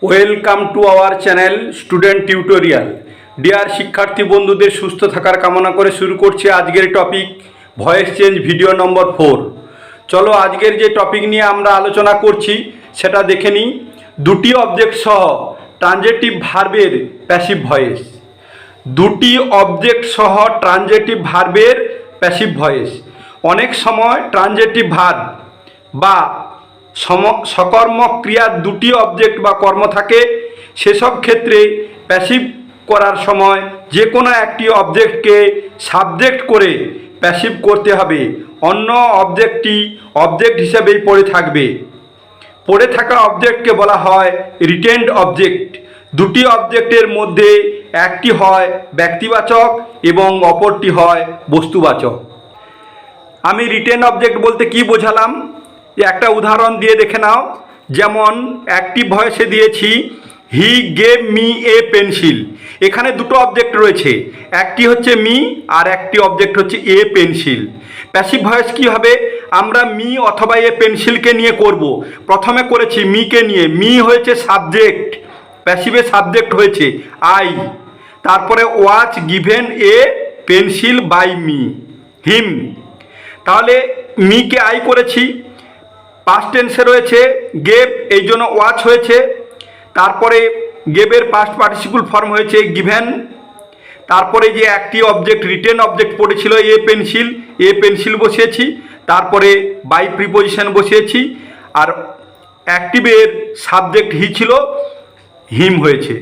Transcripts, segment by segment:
Welcome to our channel student tutorial. Dear শিক্ষার্থী বন্ধুদের সুস্থ থাকার কামনা করে শুরু করছি আজকের topic voice change video number 4। চলো আজকের যে টপিক নিয়ে আমরা আলোচনা করছি সেটা দেখে নিই। দুটি অবজেক্ট সহ ট্রানজিটিভ ভার্বের প্যাসিভ ভয়েস। দুটি অবজেক্ট সহ ট্রানজিটিভ ভার্বের প্যাসিভ ভয়েস। অনেক সময় ট্রানজিটিভ ভার্ব বা সকর্মক ক্রিয়ার দুটি অবজেক্ট বা কর্ম থাকে, সেসব ক্ষেত্রে প্যাসিভ করার সময় যে কোনো একটি অবজেক্টকে সাবজেক্ট করে প্যাসিভ করতে হবে, অন্য অবজেক্টটি অবজেক্ট হিসেবেই পড়ে থাকবে। পড়ে থাকা অবজেক্টকে বলা হয় রিটেন্ড অবজেক্ট। দুটি অবজেক্টের মধ্যে একটি হয় ব্যক্তিবাচক এবং অপরটি হয় বস্তুবাচক। আমি রিটেন অবজেক্ট বলতে কি বোঝালাম একটা উদাহরণ দিয়ে দেখে নাও। যেমন অ্যাক্টিভ ভয়েসে দিয়েছি he gave me a pencil. এখানে দুটো অবজেক্ট রয়েছে, একটি হচ্ছে মি আর একটি অবজেক্ট হচ্ছে এ পেন্সিল। প্যাসিভ ভয়েস কী হবে? আমরা মি অথবা এ পেন্সিলকে নিয়ে করব। প্রথমে করেছি মিকে নিয়ে, মি হয়েছে সাবজেক্ট, প্যাসিভে সাবজেক্ট হয়েছে আই। তারপরে was given a pencil by me him. তাহলে মিকে আই করেছি, পাস্ট টেন্সে রয়েছে গেভ, এই জন্য ওয়াচ হয়েছে। তারপরে গেভের পাস্ট পার্টিসিপল ফর্ম হয়েছে গিভেন। তারপরে যে একটি অবজেক্ট রিটেন অবজেক্ট পড়েছিল এ পেন্সিল, এ পেন্সিল বসিয়েছি। তারপরে বাই প্রিপোজিশন বসিয়েছি, আর অ্যাক্টিভের সাবজেক্ট হি ছিল, হিম হয়েছে।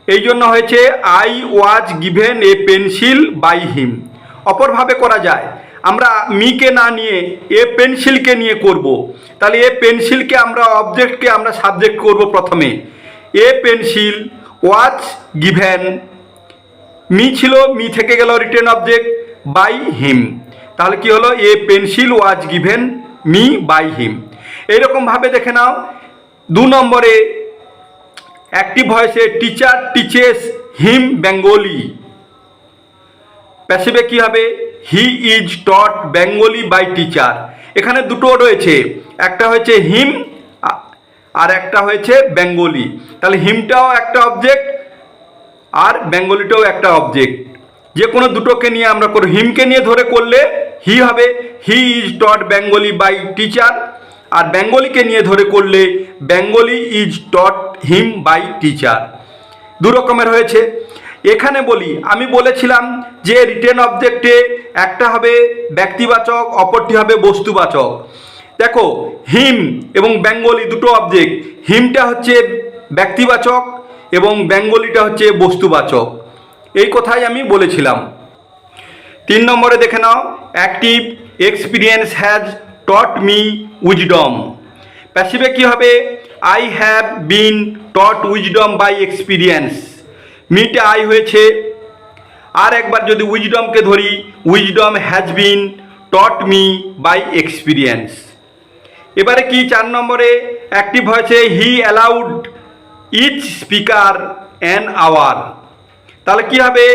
এই জন্য হয়েছে I was given a pencil by him. অপরভাবে করা যায়, আমরা মিকে না নিয়ে এ পেন্সিলকে নিয়ে করব। তাহলে এ পেন্সিলকে আমরা অবজেক্টকে আমরা সাবজেক্ট করব প্রথমে। A pencil was given, me ছিল, মি থেকে গেল রিটেন অবজেক্ট বাই হিম। তাহলে কি হলো? A pencil was given me by him. এইরকমভাবে দেখে নাও। 2 নম্বরে অ্যাক্টিভ ভয়েসে টিচার টিচেস হিম বেঙ্গলি। প্যাসিভে কী হবে? He is taught Bengali by teacher. এখানে দুটো রয়েছে, একটা হয়েছে হিম আর একটা হয়েছে বেঙ্গলি। তাহলে হিমটাও একটা অবজেক্ট আর বেঙ্গলিটাও একটা অবজেক্ট। যে কোনো দুটোকে নিয়ে আমরা করি। হিমকে নিয়ে ধরে করলে হি হবে he is taught Bengali by teacher, আর বেঙ্গলিকে নিয়ে ধরে করলে Bengali is taught him by teacher. দু রকমের হয়েছে। এখানে বলি, আমি বলেছিলাম যে রিটেন অবজেক্টে একটা হবে ব্যক্তিবাচক, অপরটি হবে বস্তুবাচক। দেখো, হিম এবং বেঙ্গলি দুটো অবজেক্ট। হিমটা হচ্ছে ব্যক্তিবাচক এবং বেঙ্গলিটা হচ্ছে বস্তুবাচক। এই কথাই আমি বলেছিলাম। 3 নম্বরে দেখে নাও, active experience has taught me wisdom. প্যাসিভে কী হবে? I have been taught wisdom by experience. মিটে আই হয়েছে। আর একবার যদি উইজডমকে ধরি, wisdom has been taught me by experience. এবারে কি 4 নম্বরে অ্যাক্টিভ হয়েছে he allowed each speaker an hour. তাহলে কি হবে?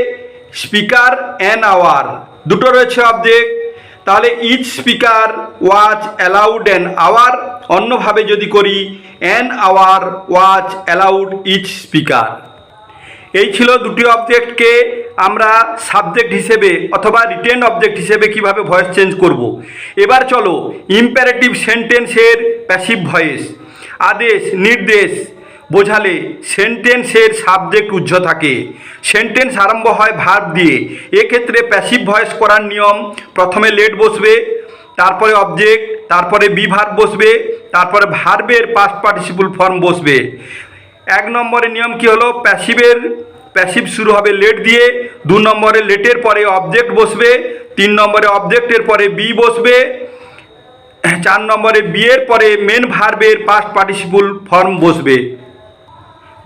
স্পিকার অ্যান আওয়ার, দুটো রয়েছে অবজেক্ট। তাহলে each speaker was allowed an hour. অন্যভাবে যদি করি an hour was allowed each speaker. এই ছিল দুটি অবজেক্টকে আমরা সাবজেক্ট হিসেবে অথবা রিটেন অবজেক্ট হিসেবে কিভাবে ভয়েস চেঞ্জ করব। এবার চলো ইম্পারেটিভ সেন্টেন্সের প্যাসিভ ভয়েস। আদেশ নির্দেশ বোঝালে সেন্টেন্সের সাবজেক্ট উহ্য থাকে। সেন্টেন্স আরম্ভ হয় ভার্ব দিয়ে। এক্ষেত্রে প্যাসিভ ভয়েস করার নিয়ম, প্রথমে লেট বসবে, তারপরে অবজেক্ট, তারপরে বি ভার্ব বসবে, তারপরে ভার্বের পাস্ট পার্টিসিপল ফর্ম বসবে। 1 নম্বরের নিয়ম কি হলো? প্যাসিভ শুরু হবে লেট দিয়ে। 2 নম্বরে লেটের পরে অবজেক্ট বসবে। 3 নম্বরে অবজেক্টের পরে বি বসবে। 4 নম্বরে বি এর পরে মেন ভার্বের পাস্ট পার্টিসিপল ফর্ম বসবে।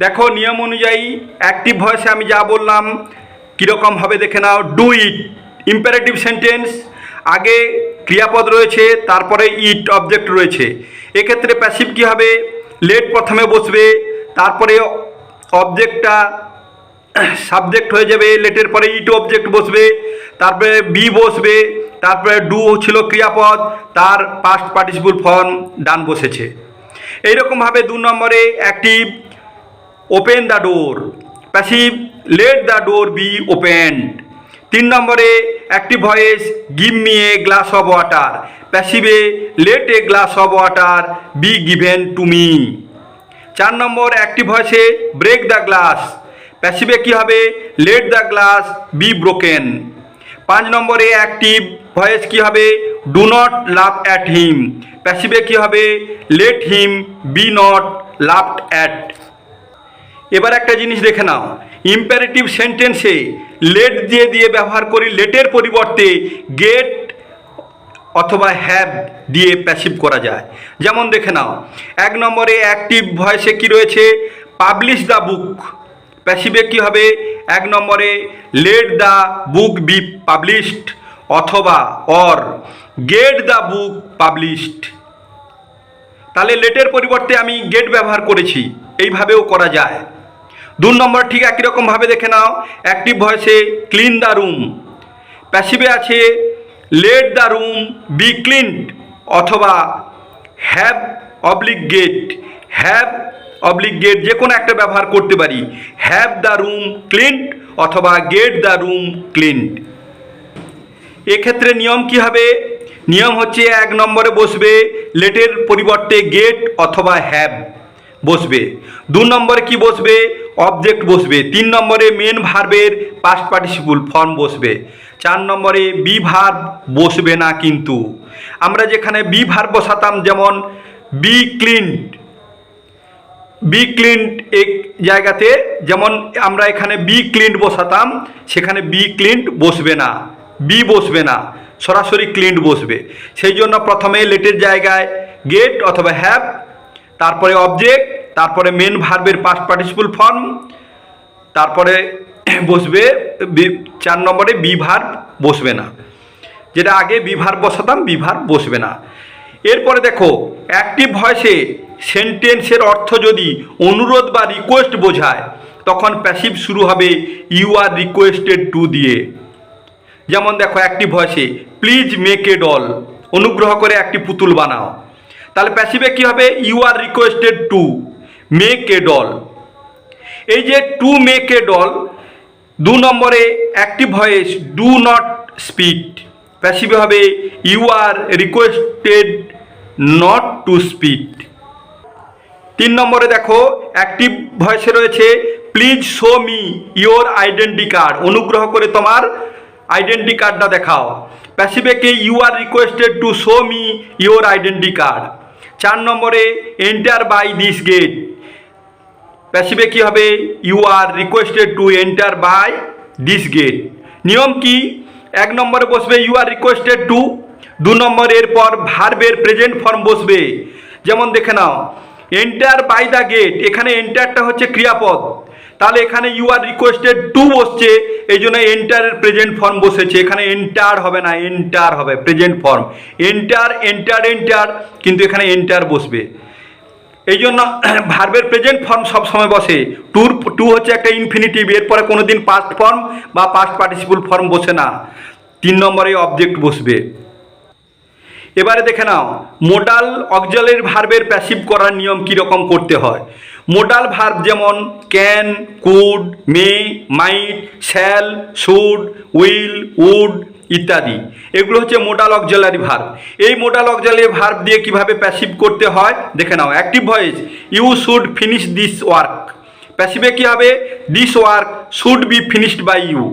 দেখো নিয়ম অনুযায়ী অ্যাক্টিভ ভয়েসে আমি যা বললাম কীরকম হবে দেখে নাও। ডু ইট ইম্পারেটিভ সেন্টেন্স, আগে ক্রিয়াপদ রয়েছে, তারপরে ইট অবজেক্ট রয়েছে। এক্ষেত্রে প্যাসিভ কী হবে? লেট প্রথমে বসবে, তারপরে অবজেক্টটা সাবজেক্ট হয়ে যাবে, লেটের পরে ইট অবজেক্ট বসবে, তারপরে বি বসবে, তারপরে ডু ছিল ক্রিয়াপদ, তার পাস্ট পার্টিসিপল ফর্ম ডান বসেছে। এইরকমভাবে 2 নম্বরে active open the door, passive let the door be opened. 3 নম্বরে active voice give me a glass of water, প্যাসিভে let a glass of water be given to me. 4 নম্বর active ভয়েসে break the glass, প্যাসিভে কী হবে let the glass be broken. 5 নম্বরে active voice কী হবে do not laugh at him, প্যাসিভে কী হবে let him be not laughed at. এবার একটা জিনিস দেখে নাও, ইম্পারেটিভ সেন্টেন্সে লেট দিয়ে ব্যবহার করি, লেটের পরিবর্তে গেট অথবা হ্যাভ দিয়ে প্যাসিভ করা যায়। যেমন দেখে নাও, 1 নম্বরে অ্যাক্টিভ ভয়েসে কি রয়েছে পাবলিশ দ্য বুক, প্যাসিভে কি হবে 1 নম্বরে let the book be published অথবা or get the book published. তাহলে লেটের পরিবর্তে আমি গেট ব্যবহার করেছি, এইভাবেও করা যায়। 2 নম্বর ঠিক একই রকমভাবে দেখে নাও, অ্যাক্টিভ ভয়েসে ক্লিন দ্য রুম, প্যাসিভে আছে let the room be cleaned অথবা have oblique get, have oblique get যে কোনো একটা ব্যবহার করতে পারি, হ্যাভ দ্য রুম ক্লিনড অথবা গেট দ্য রুম ক্লিনড। এক্ষেত্রে নিয়ম কি হবে, নিয়ম হচ্ছে 1 নম্বরে বসবে লেটের পরিবর্তে গেট অথবা হ্যাভ বসবে, 2 নম্বরে কি বসবে অবজেক্ট বসবে, 3 নম্বরে মেন ভার্বের পাস্ট পার্টিসিপল ফর্ম বসবে, 4 নম্বরে বি ভার্ব বসবে না। কিন্তু আমরা যেখানে বি ভার্ব বসাতাম, যেমন বি ক্লিনড, বি ক্লিনড এক জায়গাতে যেমন আমরা এখানে বি ক্লিনড বসাতাম, সেখানে বি ক্লিনড বসবে না, বি বসবে না, সরাসরি ক্লিনড বসবে। সেই জন্য প্রথমে লেটের জায়গায় গেট অথবা হ্যাভ, তারপরে অবজেক্ট, তারপরে মেন ভার্বের পাস্ট পার্টিসিপল ফর্ম, তারপরে বসবে 4 নম্বরে বি ভার্ব বসবে না, যেটা আগে বি ভার্ব বসাতাম বি ভার্ব বসবে না। এরপরে দেখো অ্যাক্টিভ ভয়েসে সেন্টেন্সের অর্থ যদি অনুরোধ বা রিকোয়েস্ট বোঝায়, তখন প্যাসিভ শুরু হবে ইউ আর রিকোয়েস্টেড টু দিয়ে। যেমন দেখো অ্যাক্টিভ ভয়েসে প্লিজ মেক এ ডল, অনুগ্রহ করে একটি পুতুল বানাও, তাহলে প্যাসিভে কী হবে you are requested to make a doll. এই যে টু মেক এ ডল, 2 নম্বরে active voice do not speak, passive হবে you are requested not to speak. 3 নম্বরে দেখো অ্যাক্টিভ ভয়েসে রয়েছে please show me your identity card, অনুগ্রহ করে তোমার আইডেন্টি কার্ডটা দেখাও, প্যাসিভে কে you are requested two show me your identity card. 4 নম্বরে এন্টার বাই দিস গেট, প্যাসিভে কি হবে you are requested to enter by this gate. নিয়ম কি, 1 নম্বরে বসবে ইউ আর রিকোয়েস্টেড টু, 2 নম্বরের পর ভার্বের প্রেজেন্ট ফর্ম বসবে। যেমন দেখে নাও এন্টার বাই দ্য গেট, এখানে এন্টারটা হচ্ছে ক্রিয়াপদ, তাহলে এখানে ইউ আর রিকোয়েস্টেড টু বসছে, এই জন্য এন্টারের প্রেজেন্ট ফর্ম বসেছে, এখানে এন্টার হবে না এন্টার হবে present form, enter enter enter, কিন্তু এখানে এন্টার বসবে। এই জন্য ভার্বের প্রেজেন্ট ফর্ম সবসময় বসে, টু হচ্ছে একটা ইনফিনিটিভ, এরপরে কোনো দিন পাস্ট ফর্ম বা পাস্ট পার্টিসিপল ফর্ম বসে না, 3 নম্বরে অবজেক্ট বসবে। এবারে দেখে নাও মোডাল অক্সিলারি ভার্বের প্যাসিভ করার নিয়ম কীরকম করতে হয়। মোডাল ভার্ব যেমন can, could, may, might, shall, should, will, would ইত্যাদি, এগুলো হচ্ছে মোডাল অক্সিলারি ভার্ব। এই মোডাল অক্সিলারি ভার্ব দিয়ে কিভাবে প্যাসিভ করতে হয় দেখে নাও। Active voice you should finish this work, প্যাসিভে কী হবে this work should be finished by you.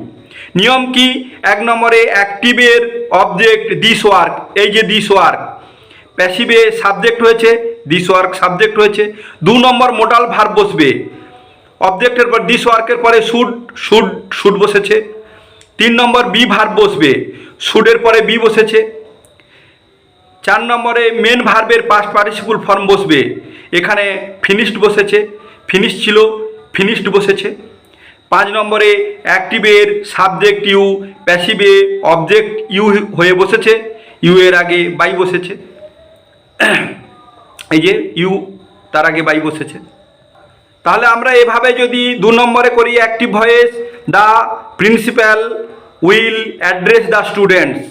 নিয়ম কি, 1 নম্বরে অ্যাক্টিভের অবজেক্ট দিস ওয়ার্ক, এই যে দিস ওয়ার্ক, প্যাসিভে সাবজেক্ট হয়েছে দিস ওয়ার্ক সাবজেক্ট হয়েছে, 2 নম্বর মোডাল ভার্ব বসবে, অবজেক্টের পর দিস ওয়ার্কের পরে শুড বসেছে, 3 নম্বর বি ভার্ব বসবে, শুডের পরে বি বসেছে, 4 নম্বরে মেন ভার্বের পাস্ট পার্টিসিপল ফর্ম বসবে, এখানে ফিনিশড বসেছে, ফিনিশ ছিল ফিনিশড বসেছে। 5 নম্বরে অ্যাক্টিভের সাবজেক্ট ইউ, প্যাসিভে অবজেক্ট ইউ হয়ে বসেছে, ইউ এর আগে বাই বসেছে, এই যে ইউ তার আগে বাই বসেছে। তাহলে আমরা এভাবে যদি 2 নম্বরে করি active voice the principal will address the students,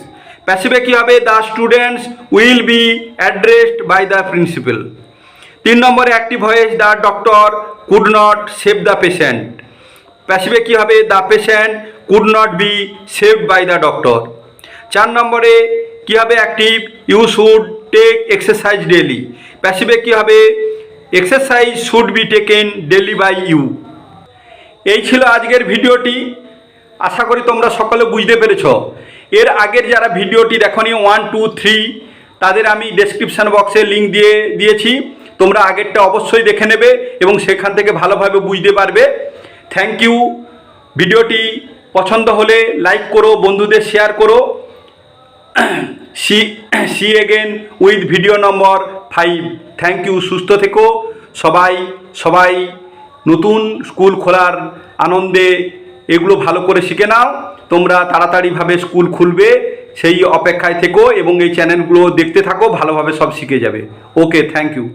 প্যাসিভে কী হবে the students will be addressed by the principal. 3 নম্বরে active voice, the doctor could not save the patient. প্যাসিভে কী হবে? The patient could not be saved by the doctor. 4 নম্বরে কী হবে? Active, you should take exercise daily. প্যাসিভে কী হবে? Exercise should be taken daily by you. এই ছিল আজকের ভিডিওটি। আশা করি তোমরা সকলে বুঝতে পেরেছ। এর আগের যারা ভিডিওটি দেখনি 1, 2, 3 তাদের আমি ডেসক্রিপশান বক্সে লিঙ্ক দিয়েছি। তোমরা আগেরটা অবশ্যই দেখে নেবে এবং সেখান থেকে ভালোভাবে বুঝতে পারবে। Thank you. ভিডিওটি পছন্দ হলে লাইক করো, বন্ধুদের শেয়ার করো। See again with video number 5। Thank you. সুস্থ থেকো সবাই। নতুন স্কুল খোলার আনন্দে এগুলো ভালো করে শিখে নাও। তোমরা তাড়াতাড়িভাবে স্কুল খুলবে সেই অপেক্ষায় থেকো এবং এই চ্যানেলগুলো দেখতে থাকো, ভালোভাবে সব শিখে যাবে। ওকে, থ্যাংক ইউ।